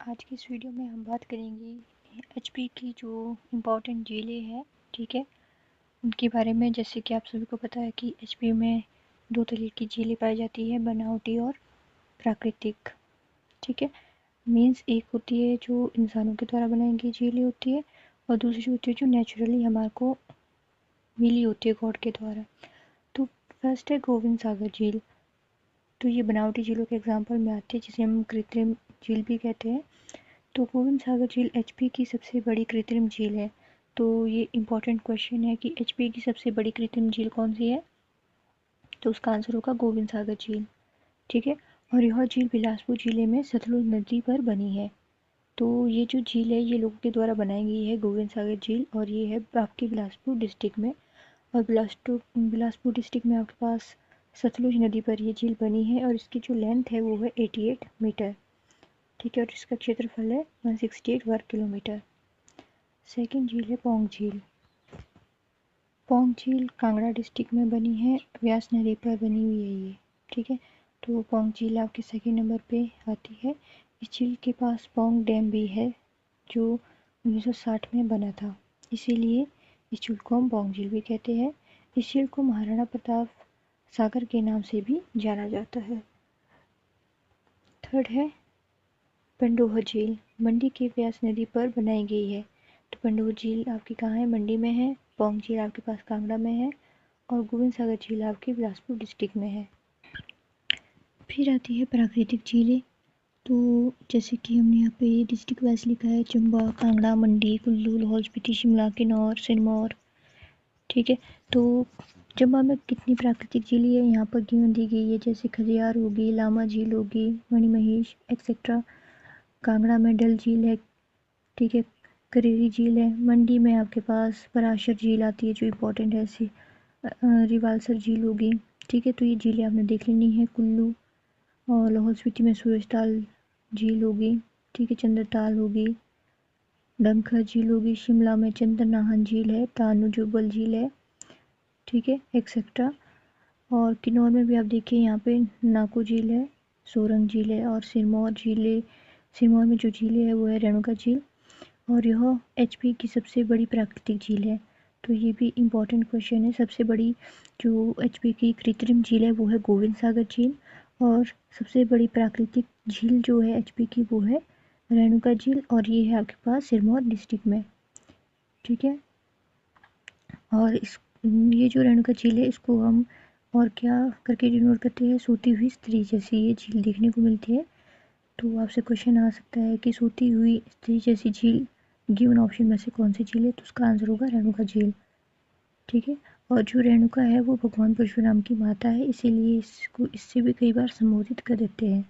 आज की इस वीडियो में हम बात करेंगे एचपी की जो इम्पोर्टेंट झीलें हैं, ठीक है, उनके बारे में। जैसे कि आप सभी को पता है कि एचपी में दो तरह की झीलें पाई जाती है, बनावटी और प्राकृतिक, ठीक है। मीन्स एक होती है जो इंसानों के द्वारा बनाई गई झीलें होती है, और दूसरी होती है जो नेचुरली हमारे को मिली होती है गॉड के द्वारा। तो फर्स्ट है गोविंद सागर झील। तो ये बनावटी झीलों के एग्जाम्पल में आती है, जिसे हम कृत्रिम झील भी कहते हैं। तो गोविंद सागर झील एचपी की सबसे बड़ी कृत्रिम झील है। तो ये इम्पोर्टेंट क्वेश्चन है कि एचपी की सबसे बड़ी कृत्रिम झील कौन सी है, तो उसका आंसर होगा गोविंद सागर झील, ठीक है। और यह झील बिलासपुर जिले में सतलुज नदी पर बनी है। तो ये जो झील है ये लोगों के द्वारा बनाई गई है, गोविंद सागर झील, और ये है आपके बिलासपुर डिस्ट्रिक्ट में। और बिलासपुर डिस्ट्रिक्ट में आपके पास सतलुज नदी पर ये झील बनी है, और इसकी जो लेंथ है वो है 88 मीटर, ठीक है। और इसका क्षेत्रफल है 168 वर्ग किलोमीटर। सेकंड झील है पौंग झील। पौंग झील कांगड़ा डिस्ट्रिक्ट में बनी है, व्यास नदी पर बनी हुई है ये, ठीक है। तो पौंग झील आपके सेकंड नंबर पे आती है। इस झील के पास पौंग डैम भी है, जो 1960 में बना था, इसीलिए इस झील को हम पौंग झील भी कहते हैं। इस झील को महाराणा प्रताप सागर के नाम से भी जाना जाता है। थर्ड है पंडोह झील। मंडी के व्यास नदी पर बनाई गई है। तो पंडोह झील आपकी कहाँ है, मंडी में है। पौंग झील आपके पास कांगड़ा में है, और गोविंद सागर झील आपकी बिलासपुर डिस्ट्रिक्ट में है। फिर आती है प्राकृतिक झीलें। तो जैसे कि हमने यहाँ पे डिस्ट्रिक्ट वाइज लिखा है, चंबा, कांगड़ा, मंडी, कुल्लू, लाहौल स्पीति, शिमला, किन्नौर, सिरमौर, ठीक है। तो चंबा में कितनी प्राकृतिक झीलें है यहाँ पर गिवन दी गई है, जैसे खजियार होगी, लामा झील होगी, मणिमहेश एक्सेट्रा। कांगड़ा में डल झील है, ठीक है, करेरी झील है। मंडी में आपके पास पराशर झील आती है जो इम्पोर्टेंट है, ऐसी रिवालसर झील होगी, ठीक है। तो ये झीलें आपने देख लेनी है। कुल्लू और लाहौल स्पीति में सूरजताल झील होगी, ठीक है, चंद्रताल होगी, डंखर झील होगी। शिमला में चंद्रनाहन झील है, तानू जुब्बल झील है, ठीक है, एक्सेट्रा। और किन्नौर में भी आप देखिए यहाँ पे नाको झील है, सोरंग झील है, और सिरमौर में जो झील है वो है रेणुका झील, और यह एचपी की सबसे बड़ी प्राकृतिक झील है। तो ये भी इम्पोर्टेंट क्वेश्चन है। सबसे बड़ी जो एचपी की कृत्रिम झील है वो है गोविंद सागर झील, और सबसे बड़ी प्राकृतिक झील जो है एचपी की वो है रेणुका झील, और ये है आपके पास सिरमौर डिस्ट्रिक्ट में, ठीक है। और ये जो रेणुका झील है इसको हम और क्या करके डिनोट करते हैं, सोती हुई स्त्री जैसी ये झील देखने को मिलती है। तो आपसे क्वेश्चन आ सकता है कि सोती हुई स्त्री जैसी झील गिवन ऑप्शन में से कौन सी झील है, तो उसका आंसर होगा रेणुका झील, ठीक है। और जो रेणुका है वो भगवान परशुराम की माता है, इसीलिए इसको इससे भी कई बार संबोधित कर देते हैं।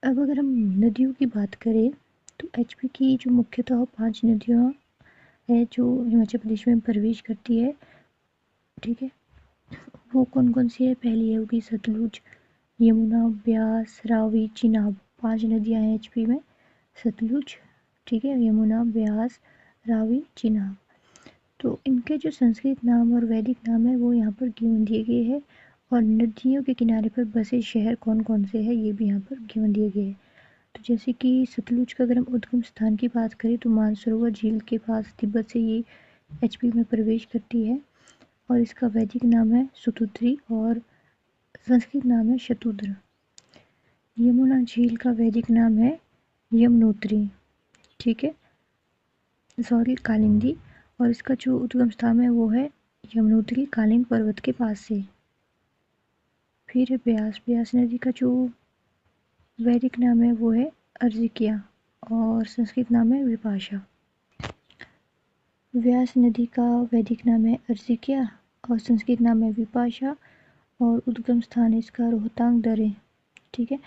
अब अगर हम नदियों की बात करें तो एचपी की जो मुख्यतः 5 नदियाँ है जो हिमाचल प्रदेश में प्रवेश करती है, ठीक है। वो कौन कौन सी है, पहली है होगी सतलुज, यमुना, ब्यास, रावी, चिनाब। 5 नदियाँ हैं एचपी में। सतलुज, ठीक है, यमुना, ब्यास, रावी, चिनाब। तो इनके जो संस्कृत नाम और वैदिक नाम है वो यहाँ पर गिवन दिए गए हैं, और नदियों के किनारे पर बसे शहर कौन कौन से हैं ये भी यहाँ पर गिवन दिए गए हैं। तो जैसे कि सतलुज का अगर हम उद्गम स्थान की बात करें तो मानसरोवर झील के पास तिब्बत से ये एचपी में प्रवेश करती है, और इसका वैदिक नाम है सुतुद्री और संस्कृत नाम है शतुद्र। यमुना झील का वैदिक नाम है यमुनोत्री, ठीक है, सॉरी कालिंदी, और इसका जो उद्गम स्थान है वो है यमुनोत्री कालिंद पर्वत के पास से। फिर ब्यास नदी का जो वैदिक नाम है वो है अर्जिकिया, और संस्कृत नाम है विपाशा। व्यास नदी का वैदिक नाम है अर्जिकिया और संस्कृत नाम है विपाशा, और उद्गम स्थान इसका रोहतांग दर्रे, ठीक है।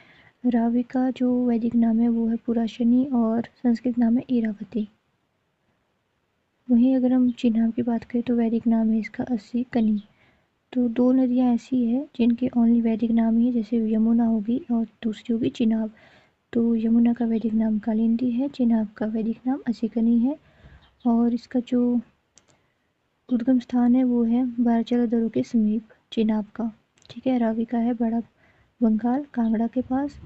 रावी का जो वैदिक नाम है वो है पुराशनी, और संस्कृत नाम है इरावती। वहीं अगर हम चिनाब की बात करें तो वैदिक नाम है इसका अस्सी कनी। तो 2 नदियाँ ऐसी है जिनके ओनली वैदिक नाम ही है, जैसे यमुना होगी और दूसरी होगी चिनाब। तो यमुना का वैदिक नाम कालिंदी है, चिनाब का वैदिक नाम असिकनी है, और इसका जो उद्गम स्थान है वो है बाराचला दर्रों के समीप चिनाब का, ठीक है। रावी का है बड़ा बंगाल कांगड़ा के पास,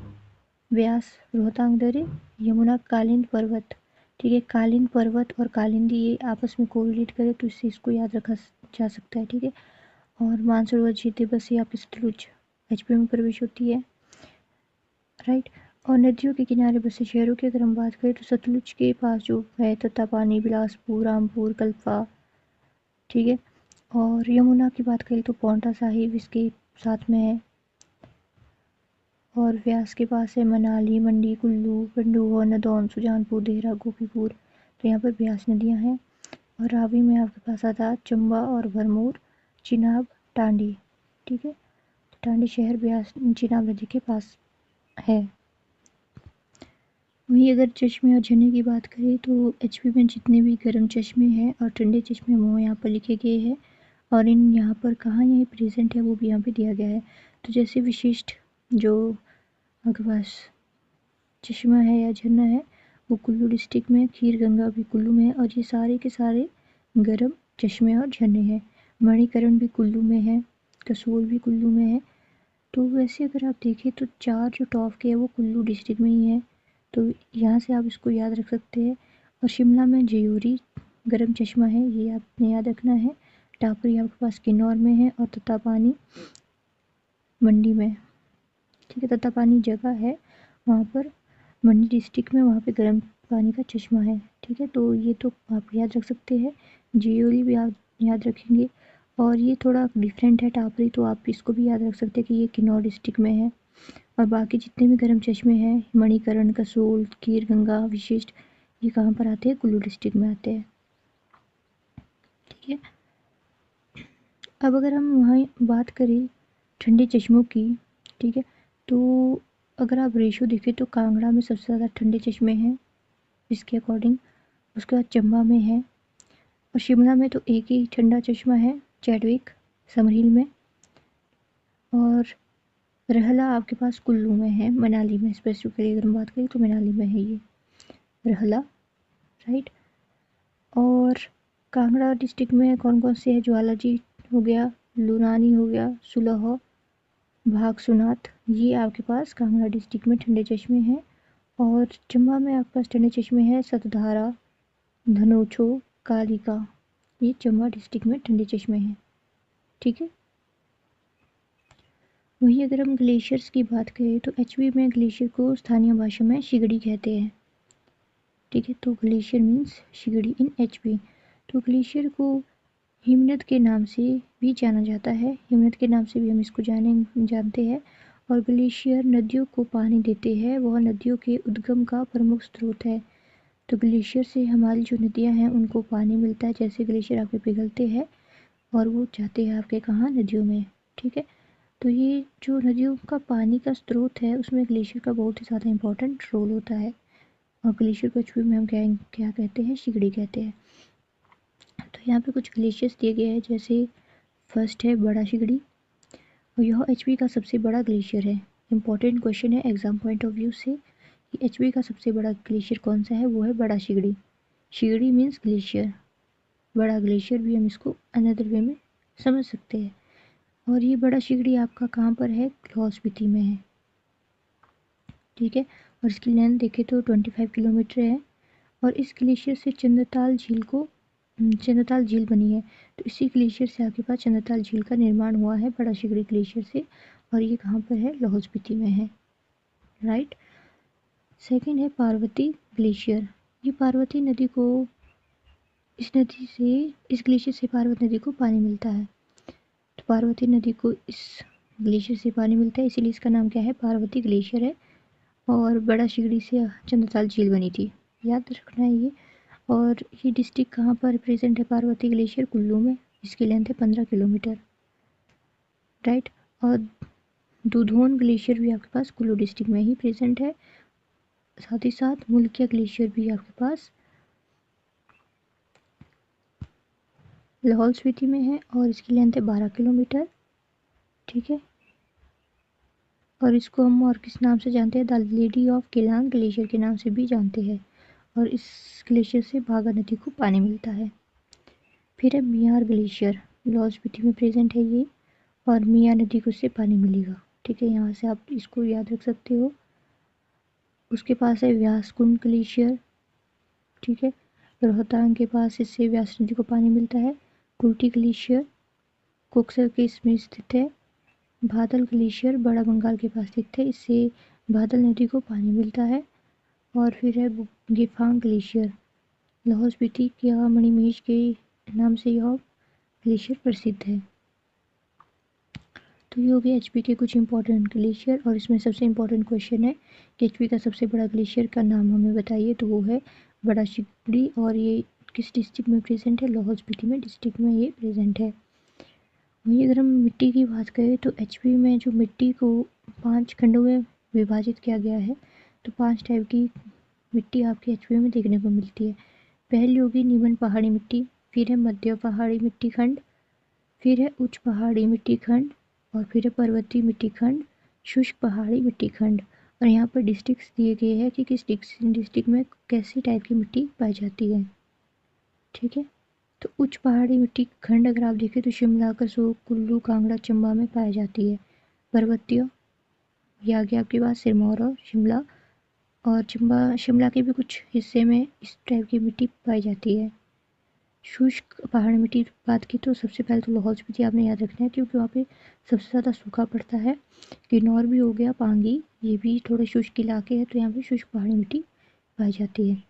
व्यास रोहतांग दर्रे, यमुना कालिंद पर्वत। ठीक है, कालिंद पर्वत और कालिंदी ये आपस में कोरिलेट करें तो इससे इसको याद रखा जा सकता है। ठीक है, और मानसरोवर झील तिब्बत से आपकी सतलुज एचपी में प्रवेश होती है। राइट, और नदियों के किनारे बसे शहरों की अगर हम बात करें तो सतलुज के पास जो है तत्तापानी, बिलासपुर, रामपुर, कल्पा। ठीक है, और यमुना की बात करें तो पौंटा साहिब इसके साथ में है, और व्यास के पास है मनाली, मंडी, कुल्लू, पंडोह, नदौन, सुजानपुर, देहरा, गोपीपुर। तो यहाँ पर व्यास नदियाँ हैं। और रावी में आपके पास आता है चंबा और भरमौर, चिनाब, टांडी। ठीक है, टांडी शहर व्यास चिनाब नदी के पास है। वहीं अगर चश्मे और झरने की बात करें तो एचपी में जितने भी गर्म चश्मे हैं और ठंडे चश्मे वो यहाँ पर लिखे गए हैं, और इन यहाँ पर कहाँ ये प्रेजेंट है वो भी यहाँ पे दिया गया है। तो जैसे विशिष्ट जो आपके पास चश्मा है या झरना है वो कुल्लू डिस्ट्रिक्ट में, खीर गंगा भी कुल्लू में है, और ये सारे के सारे गर्म चश्मे और झरने हैं। मणिकरण भी कुल्लू में है, कसोल भी कुल्लू में है। तो वैसे अगर आप देखें तो 4 जो टॉप के है वो कुल्लू डिस्ट्रिक्ट में ही है, तो यहाँ से आप इसको याद रख सकते हैं। और शिमला में जयूरी गर्म चश्मा है, ये आपने याद रखना है। टापरी आपके पास किन्नौर में है, और तत्तापानी मंडी में। ठीक है, तत्तापानी जगह है वहाँ पर मंडी डिस्ट्रिक्ट में, वहाँ पे गर्म पानी का चश्मा है। ठीक है, तो ये तो आप याद रख सकते हैं। जयूरी भी आप याद रखेंगे, और ये थोड़ा डिफरेंट है टापरी, तो आप इसको भी याद रख सकते हैं कि ये किन्नौर डिस्ट्रिक्ट में है। और बाकी जितने भी गर्म चश्मे हैं मणिकरण, कसोल, खीर गंगा, विशिष्ट, ये कहाँ पर आते हैं? कुल्लू डिस्ट्रिक्ट में आते हैं। ठीक है, अब अगर हम वहाँ बात करें ठंडे चश्मों की, ठीक है, तो अगर आप रेशो देखें तो कांगड़ा में सबसे ज़्यादा ठंडे चश्मे हैं इसके अकॉर्डिंग, उसके बाद चंबा में है, और शिमला में तो एक ही ठंडा चश्मा है, चैडविक समरहिल में, और रहला आपके पास कुल्लू में है, मनाली में स्पेसिफिकली अगर हम बात करें तो मनाली में है ये रहला। राइट, और कांगड़ा डिस्ट्रिक्ट में कौन कौन से है? ज्वालाजी हो गया, लुनानी हो गया, सुलह, भागसुनाथ, ये आपके पास कांगड़ा डिस्ट्रिक्ट में ठंडे चश्मे हैं। और चंबा में आपके पास ठंडे चश्मे हैं सतधारा, धनोछो, कालिका, ये चंबा डिस्ट्रिक्ट में ठंडे चश्मे हैं। ठीक है, वहीं अगर हम ग्लेशियर्स की बात करें तो एचबी में ग्लेशियर को स्थानीय भाषा में शिगड़ी कहते हैं। ठीक है, तो ग्लेशियर मीन्स शिगड़ी इन एचबी। तो ग्लेशियर को हिमनद के नाम से भी जाना जाता है, हिमनद के नाम से भी हम इसको जानते हैं। और ग्लेशियर नदियों को पानी देते हैं, वह नदियों के उद्गम का प्रमुख स्रोत है। तो ग्लेशियर से हमारी जो नदियाँ हैं उनको पानी मिलता है, जैसे ग्लेशियर आपके पिघलते हैं और वो जाते हैं आपके कहाँ? नदियों में। ठीक है, तो ये जो नदियों का पानी का स्रोत है उसमें ग्लेशियर का बहुत ही ज़्यादा इम्पोर्टेंट रोल होता है, और ग्लेशियर को एचपी में हम क्या कहते हैं? शिगड़ी कहते हैं। तो यहाँ पे कुछ ग्लेशियर्स दिए गए हैं, जैसे फर्स्ट है बड़ा शिगड़ी, और यह एचपी का सबसे बड़ा ग्लेशियर है। इम्पोर्टेंट क्वेश्चन है एग्जाम पॉइंट ऑफ व्यू से कि एचपी का सबसे बड़ा ग्लेशियर कौन सा है? वो है बड़ा शिगड़ी। शिगड़ी मीन्स ग्लेशियर, बड़ा ग्लेशियर भी हम इसको अनदर वे में समझ सकते हैं। और ये बड़ा शिगड़ी आपका कहाँ पर है? लाहौल स्पीति में है। ठीक है, और इसकी लेंथ देखें तो 25 किलोमीटर है, और इस ग्लेशियर से चंद्रताल झील बनी है। तो इसी ग्लेशियर से आपके पास चंद्रताल झील का निर्माण हुआ है, बड़ा शिगड़ी ग्लेशियर से, और ये कहाँ पर है? लाहौल स्पीति में है। राइट, सेकंड है पार्वती ग्लेशियर। ये पार्वती नदी को इस ग्लेशियर से पार्वती नदी को पानी मिलता है। तो पार्वती नदी को इस ग्लेशियर से पानी मिलता है, इसीलिए इसका नाम क्या है? पार्वती ग्लेशियर है। और बड़ा शिगड़ी से चंद्रताल झील बनी थी, याद रखना है ये। और ये डिस्ट्रिक्ट कहाँ पर प्रेजेंट है? पार्वती ग्लेशियर कुल्लू में, इसकी लेंथ है 15 किलोमीटर। राइट, और दुधौन ग्लेशियर भी आपके पास कुल्लू डिस्ट्रिक्ट में ही प्रेजेंट है। साथ ही साथ मुल्किया ग्लेशियर भी आपके पास लाहौल स्पीति में है, और इसकी लेंथ है 12 किलोमीटर। ठीक है, और इसको हम और किस नाम से जानते हैं? The lady of Keylong glacier के नाम से भी जानते हैं, और इस ग्लेशियर से भागा नदी को पानी मिलता है। फिर है मियार ग्लेशियर, लाहौल स्पीति में प्रेजेंट है ये, और मियार नदी को इससे पानी मिलेगा। ठीक है, यहाँ से आप इसको याद रख सकते हो। उसके पास है व्यासकुंड ग्लेशियर, ठीक है। रोहतांग के पास इससे व्यास नदी को पानी मिलता है। कुल्टी ग्लेशियर कोकसर के इसमें स्थित है। बादल ग्लेशियर बड़ा बंगाल के पास स्थित है, इससे बादल नदी को पानी मिलता है। और फिर है गेफांग ग्लेशियर, लाहौल स्पीति या मणिमहेश के नाम से यह ग्लेशियर प्रसिद्ध है। तो ये हो गया एचपी के कुछ इंपॉर्टेंट ग्लेशियर। और इसमें सबसे इम्पोर्टेंट क्वेश्चन है कि एचपी का सबसे बड़ा ग्लेशियर का नाम हमें बताइए। तो वो है बड़ा शिगड़ी, और ये किस डिस्ट्रिक्ट में प्रेजेंट है? लाहौल स्पीति में डिस्ट्रिक्ट में ये प्रेजेंट है। वहीं अगर हम मिट्टी की बात करें तो एचपी में जो मिट्टी को 5 खंडों में विभाजित किया गया है, तो 5 टाइप की मिट्टी आपके एचपी में देखने को मिलती है। पहली होगी निम्न पहाड़ी मिट्टी, फिर है मध्य पहाड़ी मिट्टी खंड, फिर है उच्च पहाड़ी मिट्टी खंड, और फिर है पर्वतीय मिट्टी खंड, शुष्क पहाड़ी मिट्टी खंड। और यहाँ पर डिस्ट्रिक्ट्स दिए गए हैं कि किस डिस्ट्रिक्ट में कैसी टाइप की मिट्टी पाई जाती है, ठीक है। तो उच्च पहाड़ी मिट्टी खंड अगर आप देखें तो शिमला, कसोल, कुल्लू, कांगड़ा, चंबा में पाई जाती है। पर्वतीय ये आ गया आपके पास सिरमौर और शिमला, और चंबा शिमला के भी कुछ हिस्से में इस टाइप की मिट्टी पाई जाती है। शुष्क पहाड़ी मिट्टी की बात की तो सबसे पहले तो लाहौल स्पीति आपने याद रखना है, क्योंकि वहाँ पे सबसे ज़्यादा सूखा पड़ता है। किन्नौर भी हो गया, पांगी, ये भी थोड़े शुष्क इलाके हैं, तो यहाँ पे शुष्क पहाड़ी मिट्टी पाई जाती है।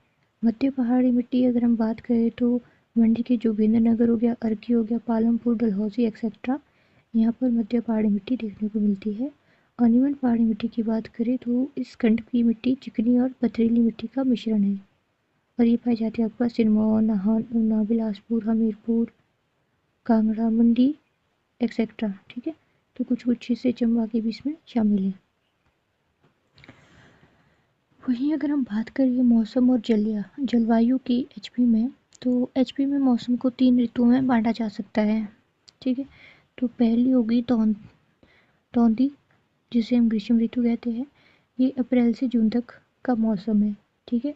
मध्य पहाड़ी मिट्टी अगर हम बात करें तो मंडी के जोगिंद्रनगर हो गया, अर्की हो गया, पालमपुर, डलहौजी एक्सेट्रा, यहाँ पर मध्य पहाड़ी मिट्टी देखने को मिलती है। और निम्न पहाड़ी मिट्टी की बात करें तो इस खंड की मिट्टी चिकनी और पथरीली मिट्टी का मिश्रण है, और ये पाई जाती है आपके पास सिरमौर, नाहन, ऊना, बिलासपुर, हमीरपुर, कांगड़ा, मंडी एक्सेट्रा, ठीक है। तो कुछ कुछ हिस्से चंबा के भी इसमें शामिल है। वहीं अगर हम बात करें मौसम और जलवायु की एचपी में, तो एचपी में मौसम को 3 ऋतुओं में बांटा जा सकता है, ठीक है। तो पहली होगी तौंदी, जिसे हम ग्रीष्म ऋतु कहते हैं। ये अप्रैल से जून तक का मौसम है, ठीक है,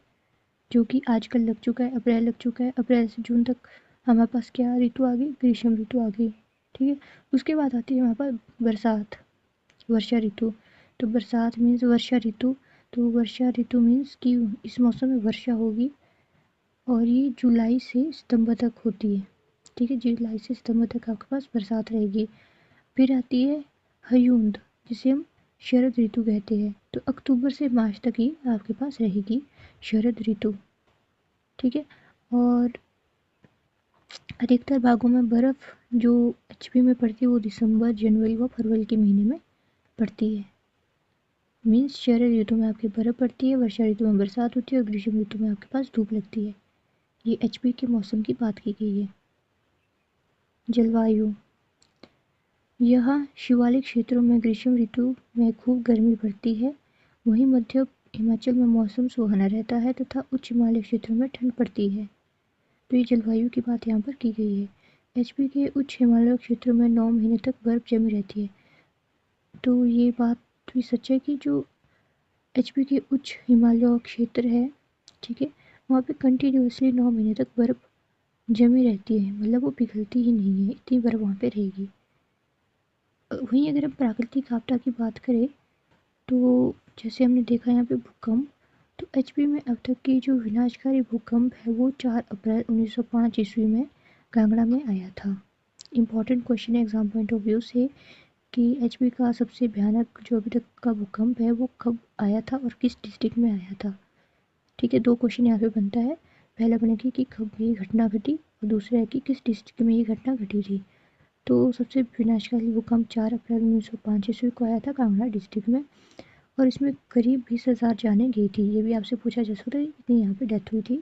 जो कि आजकल लग चुका है, अप्रैल लग चुका है। अप्रैल से जून तक हमारे पास क्या ऋतु आ गई? ग्रीष्म ऋतु आ गई, ठीक है। उसके बाद आती है हमारे पास बरसात, वर्षा ऋतु। तो बरसात मीन्स वर्षा ऋतु, तो वर्षा ऋतु मीन्स कि इस मौसम में वर्षा होगी, और ये जुलाई से सितंबर तक होती है, ठीक है। जुलाई से सितंबर तक आपके पास बरसात रहेगी। फिर आती है हयूंद, जिसे हम शरद ऋतु कहते हैं। तो अक्टूबर से मार्च तक ही आपके पास रहेगी शरद ऋतु, ठीक है। और अधिकतर भागों में बर्फ़ जो एचपी में पड़ती है वो दिसंबर, जनवरी व फरवरी के महीने में पड़ती है। मीन्स शरद ऋतु में आपकी बर्फ़ पड़ती है, वर्षा ऋतु में बरसात होती है, और ग्रीष्म ऋतु में आपके पास धूप लगती है। ये एचपी के मौसम की बात की गई है। जलवायु, यहाँ शिवालिक क्षेत्रों में ग्रीष्म ऋतु में खूब गर्मी पड़ती है, वहीं मध्य हिमाचल में मौसम सुहाना रहता है तथा उच्च हिमालय क्षेत्रों में ठंड पड़ती है। तो ये जलवायु की बात यहाँ पर की गई है। एचपी के उच्च हिमालय क्षेत्रों में 9 महीने तक बर्फ जमी रहती है। तो ये बात भी सच है कि जो एचपी के उच्च हिमालय क्षेत्र है, ठीक है, वहाँ पे कंटिन्यूसली 9 महीने तक बर्फ जमी रहती है, मतलब वो पिघलती ही नहीं है, इतनी बर्फ वहाँ पे रहेगी। वहीं अगर हम प्राकृतिक आपदा की बात करें तो जैसे हमने देखा यहाँ पे भूकंप, तो एचपी में अब तक की जो विनाशकारी भूकंप है वो 4 अप्रैल 1905 ईस्वी में कांगड़ा में आया था। इम्पॉर्टेंट क्वेश्चन है एग्जाम पॉइंट ऑफ व्यू से कि एचपी का सबसे भयानक जो अभी तक का भूकंप है वो कब आया था और किस डिस्ट्रिक्ट में आया था, ठीक है। 2 क्वेश्चन यहाँ पे बनता है, पहला बनेगा कि कब ये घटना घटी, और दूसरा है कि किस डिस्ट्रिक्ट में ये घटना घटी थी। तो सबसे विनाशकारी भूकंप 4 अप्रैल 1905 ईस्वी को आया था कांगड़ा डिस्ट्रिक्ट में, और इसमें करीब 20,000 जानें गई थी। ये भी आपसे पूछा जा सकता है कितनी यहाँ पे डेथ हुई थी,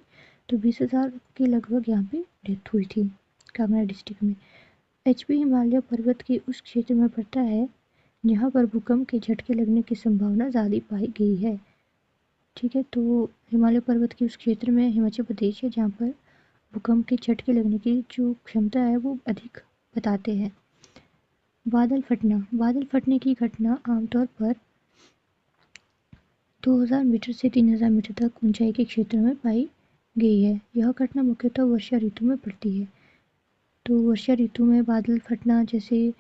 तो 20,000 के लगभग यहाँ पे डेथ हुई थी कांगड़ा डिस्ट्रिक्ट में। एचपी हिमालय पर्वत के उस क्षेत्र में पड़ता है जहाँ पर भूकंप के झटके लगने की संभावना ज़्यादा पाई गई है, ठीक है। तो हिमालय पर्वत के उस क्षेत्र में हिमाचल प्रदेश है जहाँ पर भूकंप के झटके लगने की जो क्षमता है वो अधिक बताते हैं। बादल फटना, बादल फटने की घटना आमतौर पर 2000 मीटर से 3000 मीटर तक ऊंचाई के क्षेत्र में पाई गई है। यह घटना मुख्यतः वर्षा ऋतु में पड़ती है। तो वर्षा ऋतु में बादल फटना जैसे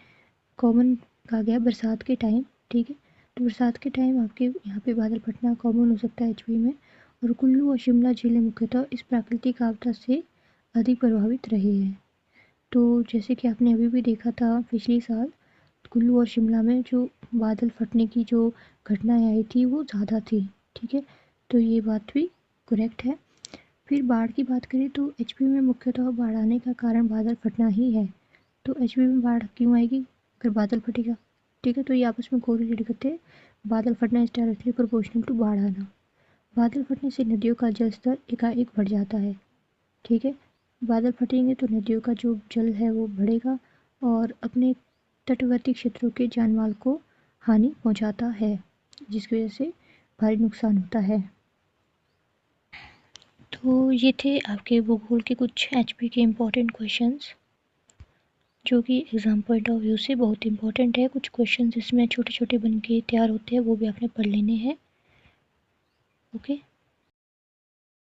कॉमन कहा गया बरसात के टाइम, ठीक है। तो बरसात के टाइम आपके यहाँ पे बादल फटना कॉमन हो सकता है एचपी में। और कुल्लू और शिमला जिले मुख्यतः इस प्राकृतिक आपदा से अधिक प्रभावित रहे हैं। तो जैसे कि आपने अभी भी देखा था पिछले साल कुल्लू और शिमला में जो बादल फटने की जो घटनाएं आई थी वो ज़्यादा थी। ठीक है, तो ये बात भी करेक्ट है। फिर बाढ़ की बात करें तो एचपी में मुख्यतः बाढ़ आने का कारण बादल फटना ही है। तो एचपी में बाढ़ क्यों आएगी? अगर बादल फटेगा। ठीक है, तो ये आपस में कोरिलेट करते हैं। बादल फटना इज डायरेक्टली प्रोपोर्शनल टू बाढ़ आना। बादल फटने से नदियों का जल स्तर एकाएक बढ़ जाता है। ठीक है, बादल फटेंगे तो नदियों का जो जल है वो बढ़ेगा और अपने तटवर्ती क्षेत्रों के जानमाल को हानि पहुंचाता है, जिसकी वजह से भारी नुकसान होता है। तो ये थे आपके भूगोल के कुछ एचपी के इम्पोर्टेंट क्वेश्चंस, जो कि एग्ज़ाम पॉइंट ऑफ व्यू से बहुत इंपॉर्टेंट है। कुछ क्वेश्चंस इसमें छोटे छोटे बन के तैयार होते हैं, वो भी आपने पढ़ लेने हैं। ओके।